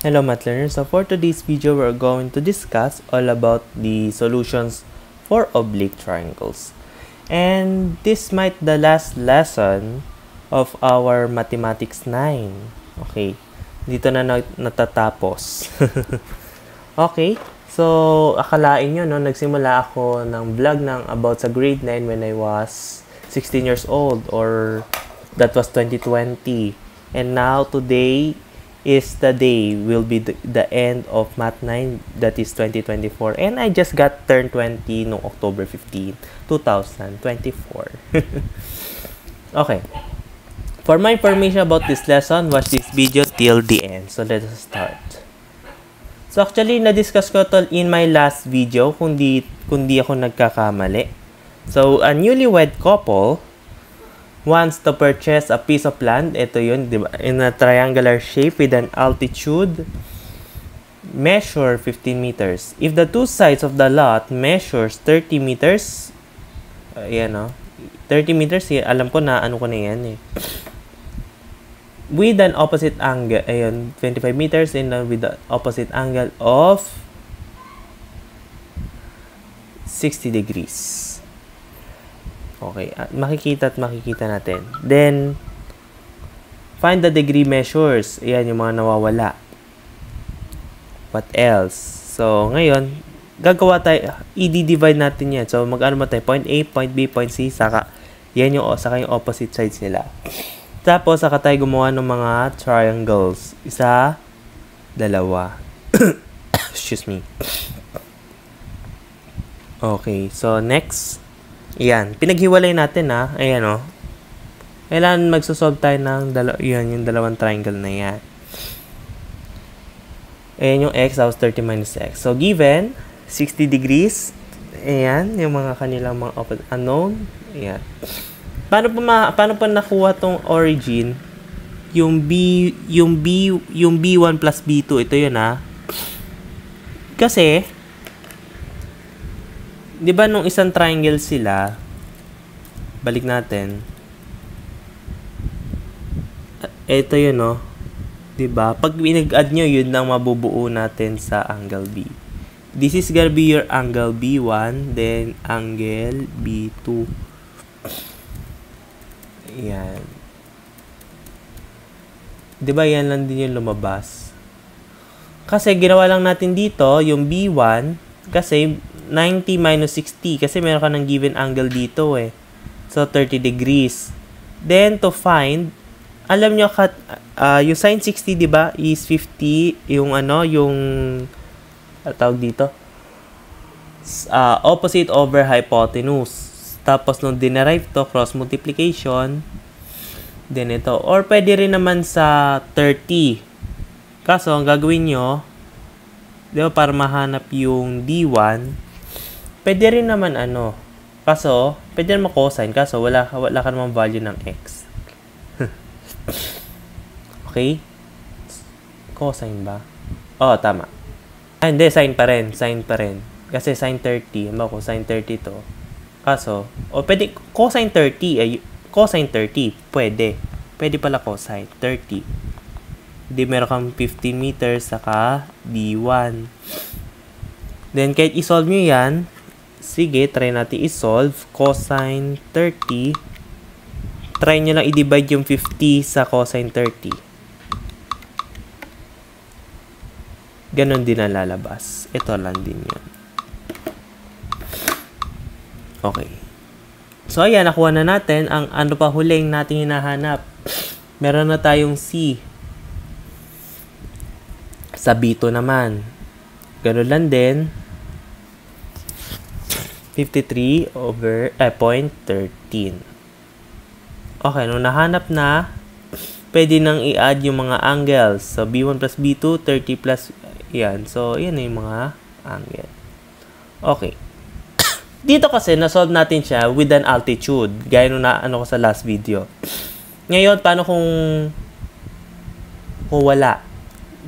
Hello math learners, so for today's video we're going to discuss all about the solutions for oblique triangles. And this might the last lesson of our Mathematics 9. Okay, dito na natatapos. Okay, so akalain nyo, no, nagsimula ako ng vlog ng about sa grade 9 when I was 16 years old, or that was 2020. And now today is the day will be the end of Math 9, that is 2024, and I just got turned 20 no October 15, 2024. Okay, for my information about this lesson, watch this video till the end. So let us start. So actually na-discuss ko to in my last video, kundi ako nagkakamali. So a newlywed couple wants to purchase a piece of land, ito yun, diba? In a triangular shape with an altitude measure 15 meters. If the two sides of the lot measures 30 meters, ayan o, 30 meters, alam ko na, ano ko na yan eh. With an opposite angle, ayun, 25 meters, and with the opposite angle of 60 degrees. Okay, makikita natin. Then, find the degree measures. Ayan, yung mga nawawala. What else? So, ngayon, gagawa tayo, i-divide natin yan. So, mag-ano ba tayo? Point A, point B, point C, saka, yan yung, saka yung opposite sides nila. Tapos, saka tayo gumawa ng mga triangles. Isa, dalawa. Excuse me. Okay, so next. Ayan, pinaghiwalay natin ha. Ayan o. Kailangan magsosolve tayo ng yung dalawang triangle na yan. Ayan yung x, that was 30 minus x. So, given 60 degrees. Ayan, yung mga kanilang mga unknown. Ayan. Paano pa nakuha tong origin? Yung B1 plus B2. Ito yun ha. Kasi, di ba nung isang triangle sila, balik natin. Ito yun, no? Di ba? Pag pinag-add nyo, yun lang mabubuo natin sa angle B. This is gonna be your angle B1, then angle B2. Yan. Di ba yan lang din yung lumabas? Kasi ginawa lang natin dito, yung B1, kasi 90 minus 60 kasi meron ka ng given angle dito eh. So 30 degrees. Then to find, alam nyo yung sin 60, 'di ba, is 50 yung yung tawag dito. Opposite over hypotenuse. Tapos nung dinerive to, cross multiplication. Then ito, or pwede rin naman sa 30. Kaso ang gagawin nyo, 'di ba, para mahanap yung D1, pwede rin naman kaso, pwede naman cosine, kaso wala ka naman value ng x. Okay? Cosine ba? Oh, tama. Hindi, sine pa rin. Kasi sine 30, ano ko, sine 30 to. Kaso, pwede, cosine 30, cosine 30, pwede. Pwede pala cosine 30. Hindi, meron kang 15 meters, saka D1. Then, kahit isolve nyo yan, sige, try natin i-solve. Cosine 30. Try nyo lang i-divide yung 50 sa cosine 30. Ganon din ang lalabas. Ito lang din yun. Okay. So, ayan, nakuha na natin ang ano pa huling natin hinahanap. Meron na tayong C. Sa B2 naman. Ganon lang din. 53 over 0.13. Okay, nung nahanap na, pwede nang i-add yung mga angles. So, B1 plus B2, 30 plus, yan. So, yan yung mga angle. Okay. Dito kasi, nasolve natin siya with an altitude. Gaya nung ko sa last video. Ngayon, paano kung wala?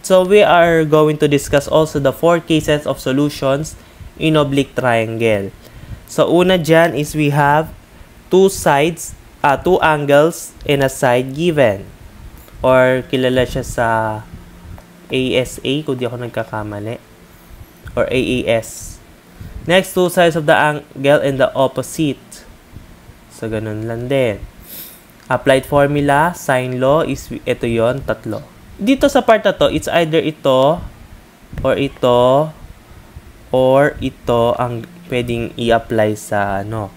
So, we are going to discuss also the 4 cases of solutions in oblique triangle. So, una dyan is we have two angles and a side given. Or kilala siya sa ASA, kung di ako nagkakamali. Or AAS. Next, two sides of the angle and the opposite. So, ganun lang din. Applied formula, sine law, is ito yon tatlo. Dito sa part na to, it's either ito, or ito ang pwedeng i-apply sa ano.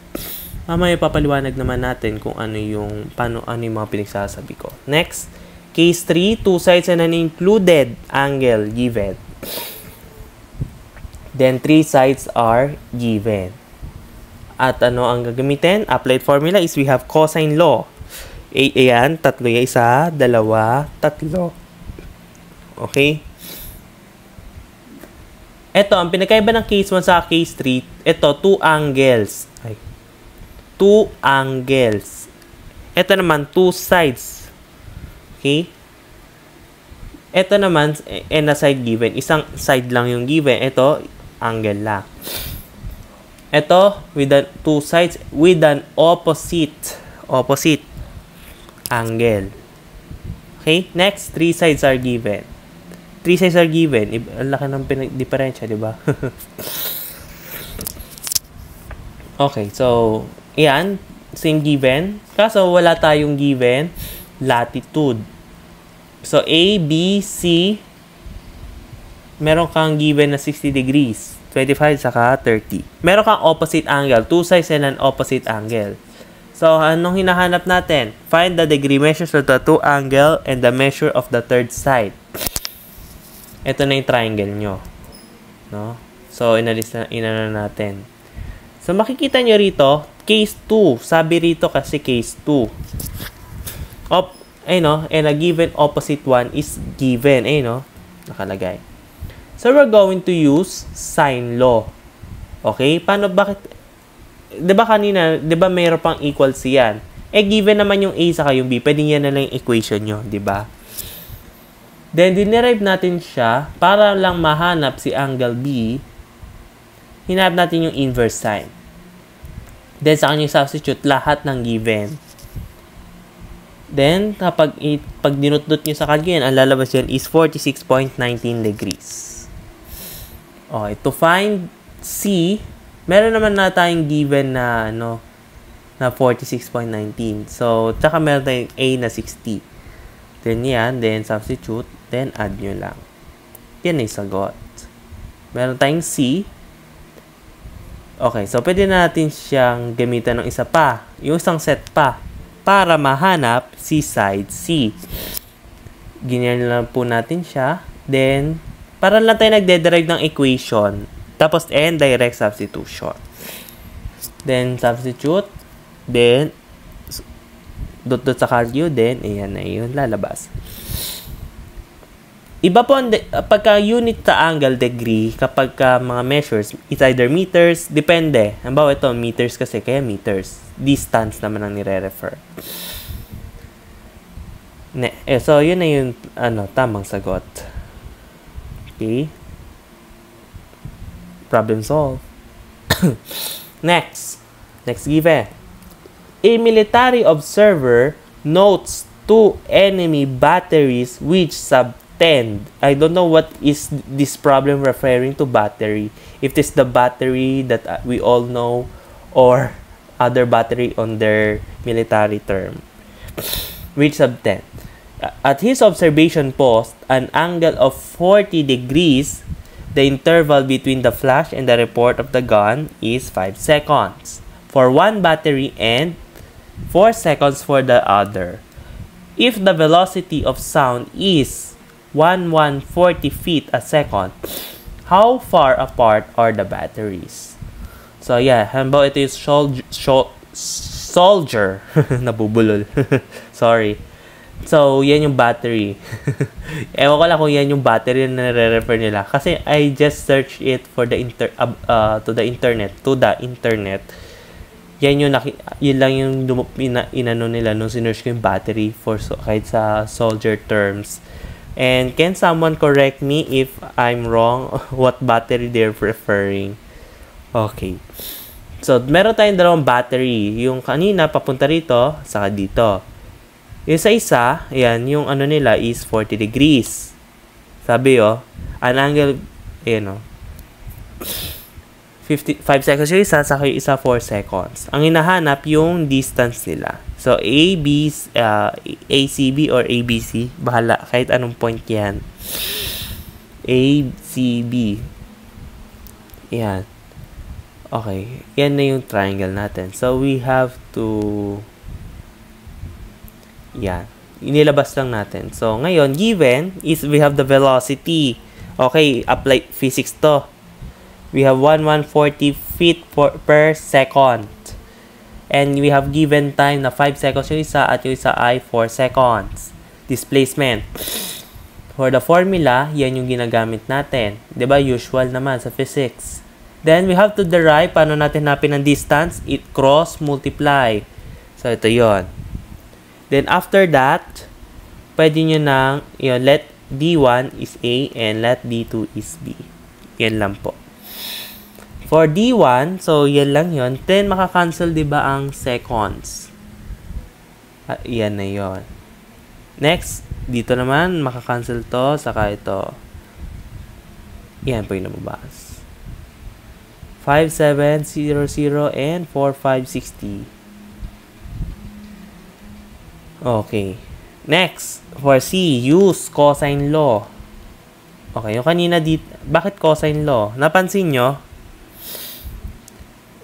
Mamaya papaliwanag naman natin kung ano yung mga pinagsasabi ko. Next, case 3, two sides and an included angle given. Then, three sides are given. At ano ang gagamitin? Applied formula is we have cosine law. Ayan, tatlo yung isa, dalawa, tatlo. Okay? Ito, ang pinakaiba ng case 1 sa case 3, ito, two angles. Two angles. Ito naman, two sides. Okay? Ito naman, and a side given. Isang side lang yung given. Ito, angle lang. Ito, with the two sides, with an opposite angle. Okay? Next, three sides are given. Three sides are given. Ang laki ng diferensya, di ba? Okay, so, yan. Same given. Kaso, wala tayong given latitude. So, A, B, C, meron kang given na 60 degrees. 25 saka 30. Meron kang opposite angle. Two sides and an opposite angle. So, anong hinahanap natin? Find the degree measures of the two angle and the measure of the third side. Ito na yung triangle nyo. No? So, inana natin. So, makikita nyo rito, case 2. Sabi rito kasi case 2. And a given opposite one is given. Nakalagay. So, we're going to use sine law. Okay? Bakit? Diba kanina, diba mayroon pang equal C yan? Given naman yung A saka yung B. Pwede yan na lang yung equation nyo. Diba? Then, dinerive natin siya para lang mahanap si angle B. Hinahap natin yung inverse sign. Then, sa kanyang substitute, lahat ng given. Then, pag dinutdut nyo sa kalye, ang lalabas yan is 46.19 degrees. Okay, to find C, meron naman na tayong given na, na 46.19. So, tsaka meron tayong A na 60. Then, yan. Then, substitute. Then, add nyo lang. Yan ay sagot. Meron tayong C. Okay, so pwede natin siyang gamitan ng isa pa. Yung isang set pa. Para mahanap si side C. Ganyan lang po natin siya. Then, para lang tayo nagde-derive ng equation. Tapos, and direct substitution. Then, substitute. Then, dot sa calcu. Then, ayan na yun. Lalabas. Iba po, pagka unit sa angle degree, kapag mga measures, it's either meters, depende. Halimbawa ito, meters kasi, kaya meters. Distance naman ang nire-refer. So, yun na yung tamang sagot. Okay. Problem solved. Next given. A military observer notes two enemy batteries which subtend. I don't know what is this problem referring to battery. If it's the battery that we all know or other battery on their military term. Which subtend. At his observation post, an angle of 40 degrees, the interval between the flash and the report of the gun is 5 seconds for one battery and 4 seconds for the other. If the velocity of sound is 140 feet a second, how far apart are the batteries? So yeah, halimbawa ito yung soldier. Nabubulol. Sorry. So, yan yung battery. Ewan ko lang kung yan yung battery na nare-refer nila. Kasi I just searched it for the to the internet. Yan yung yun lang yung inano nila nung sinerch ko yung battery for kahit sa soldier terms. And can someone correct me if I'm wrong what battery they're referring? Okay. So, meron tayong dalawang battery. Yung kanina papunta rito, saka dito. Yung sa isa, ayan, yung nila is 40 degrees. Sabi, an angle, ayan, 5 seconds yung isa, saka yung isa 4 seconds. Ang hinahanap yung distance nila. So, ACB or ABC, bahala, kahit anong point yan. ACB. Yan. Okay, yan na yung triangle natin. So, we have to, yan, inilabas lang natin. So, ngayon, given is we have the velocity. Okay, apply physics to. We have 1140 feet per second. And we have given time na 5 seconds yung isa at yung isa ay 4 seconds. Displacement. For the formula, yan yung ginagamit natin. Diba? Usual naman sa physics. Then, we have to derive paano natin hanapin ang distance. It cross multiply. So, ito yon. Then, after that, pwede nyo nang, let D1 is A and let D2 is B. Yan lang po. For D1, so yan lang yon. Then, makakancel diba ang seconds? Yan na yon. Next, dito naman, makakancel to, saka ito. Yan po yung nababas. 5700 and 4560. Okay. Next, for C, use cosine law. Okay, yung kanina dito, bakit cosine law? Napansin nyo?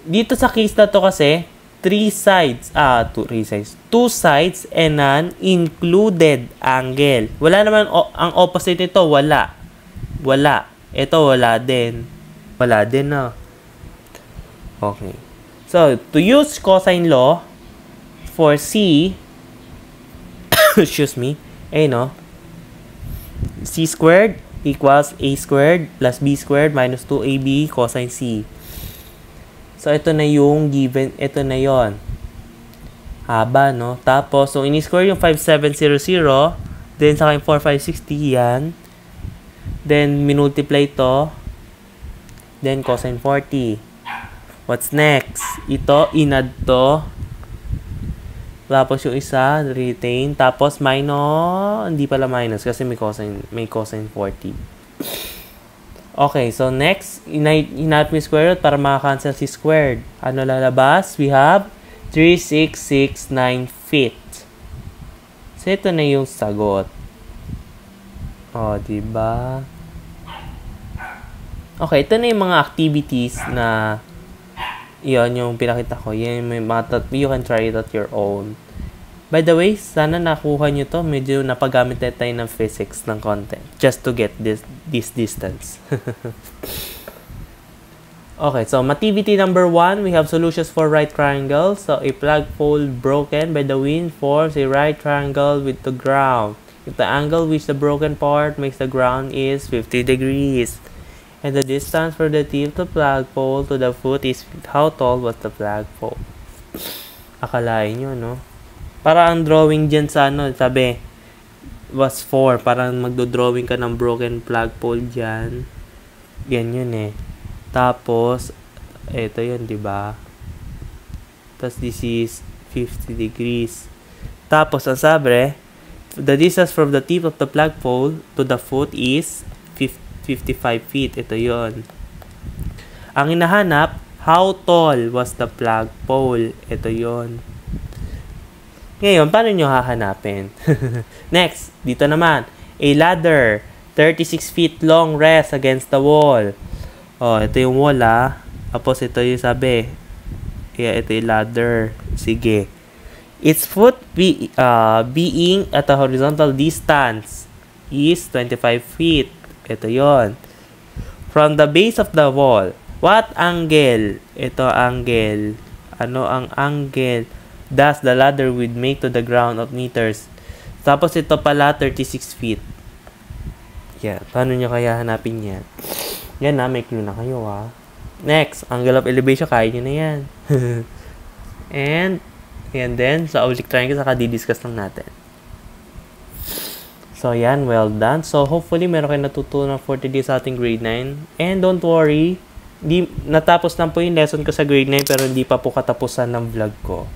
Dito sa case na to kasi, 2 sides and an included angle. Wala naman, ang opposite nito, wala. Wala. Ito, wala din. Wala din, no? Okay. So, to use cosine law, for C, excuse me, C squared equals A squared plus B squared minus 2AB cosine C. So, ito na yung given, ito na yon. Haba, no? Tapos, so, ini-square yung 5700, then, saka yung 4560, yan. Then, minultiply to, then, cosine 40. What's next? Ito, inad to. Tapos yung isa, retain. Tapos minus, hindi pala minus kasi may cosine 40. Okay, so next, hinat mo square root para maka-cancel si squared. Ano lalabas? We have 3669 feet. So ito na yung sagot. Diba? Okay, ito na yung mga activities na yon yung pinakita ko. Yan may mga you can try it at your own. By the way, sana nakuha nyo to. Medyo napagamit na tayo ng physics ng content. Just to get this distance. Okay, so activity number 1, we have solutions for right triangle. So, a flagpole broken by the wind forms a right triangle with the ground. If the angle which the broken part makes the ground is 50 degrees. And the distance for the tip of the flagpole to the foot is how tall was the flagpole? Akalain nyo, no? Para ang drawing dyan sa sabi, was 4. Parang magdo-drawing ka ng broken flagpole dyan. Yan yun eh. Tapos, ito yun, diba? Tapos, this is 50 degrees. Tapos, ang sabi, the distance from the tip of the flagpole to the foot is 55 feet. Ito yon. Ang hinahanap, how tall was the flagpole? Ito yon. Ngayon, paano nyo hahanapin? Next, dito naman, a ladder, 36 feet long, rests against the wall. Ito yung wall, Tapos, ito yung sabi. Ito yung ladder. Sige. Its foot being at a horizontal distance is 25 feet. Ito yon. From the base of the wall, what angle? Ito angle. Ano ang angle? Does the ladder would make to the ground of meters? Tapos ito pala 36 feet. Yeah, paano nyo kaya hanapin yan? Yan may clue na kayo Next, angle of elevation, kaya nyo na yan. And then, sa oblique triangle, saka di-discuss lang natin. So, yan. Well done. So, hopefully, meron kayo natutunan for today sa ating grade 9. And don't worry, natapos lang po yung lesson ko sa grade 9 pero hindi pa po katapusan ng vlog ko.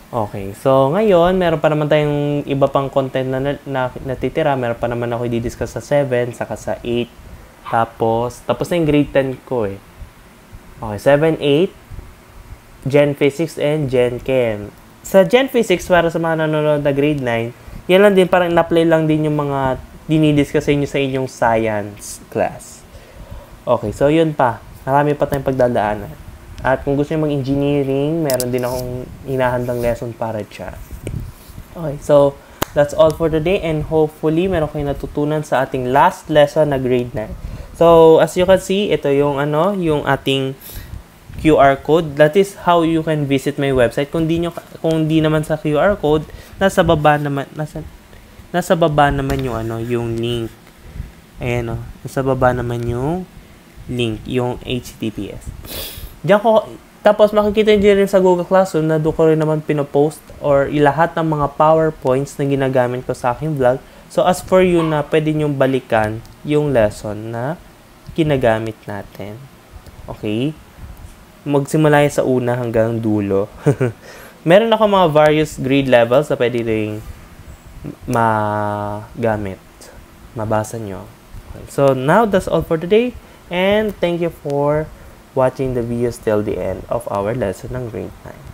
Okay, so ngayon, meron pa naman tayong iba pang content na natitira. Meron pa naman ako i-discuss sa 7, saka sa 8. Tapos na yung grade 10 ko eh. Okay, 7, 8, Gen Physics, and Gen Chem. Sa Gen Physics, para sa mga nanonood na grade 9, yan lang din, parang in-apply lang din yung mga dinidiscuss sa inyong science class. Okay, so yun pa. Marami pa tayong pagdadaanan. At kung gusto nyo mag-engineering, meron din akong hinahandang lesson para dyan. Okay, so that's all for today, and hopefully meron kayong natutunan sa ating last lesson na grade 9. So, as you can see, ito yung yung ating QR code. That is how you can visit my website. Kung di naman sa QR code, nasa baba naman yung yung link. Ayan nasa baba naman yung link, yung HTTPS. Tapos makikita nyo rin sa Google Classroom na doon ko rin naman pinopost or ilahat ng mga PowerPoints na ginagamit ko sa aking vlog. So, as for you na pwede nyong balikan yung lesson na ginagamit natin. Okay? Magsimula sa una hanggang dulo. Meron ako mga various grade levels na pwede rin magamit. Mabasa nyo. Okay. So, now that's all for today. And thank you for watching the videos till the end of our lesson ng grade 9.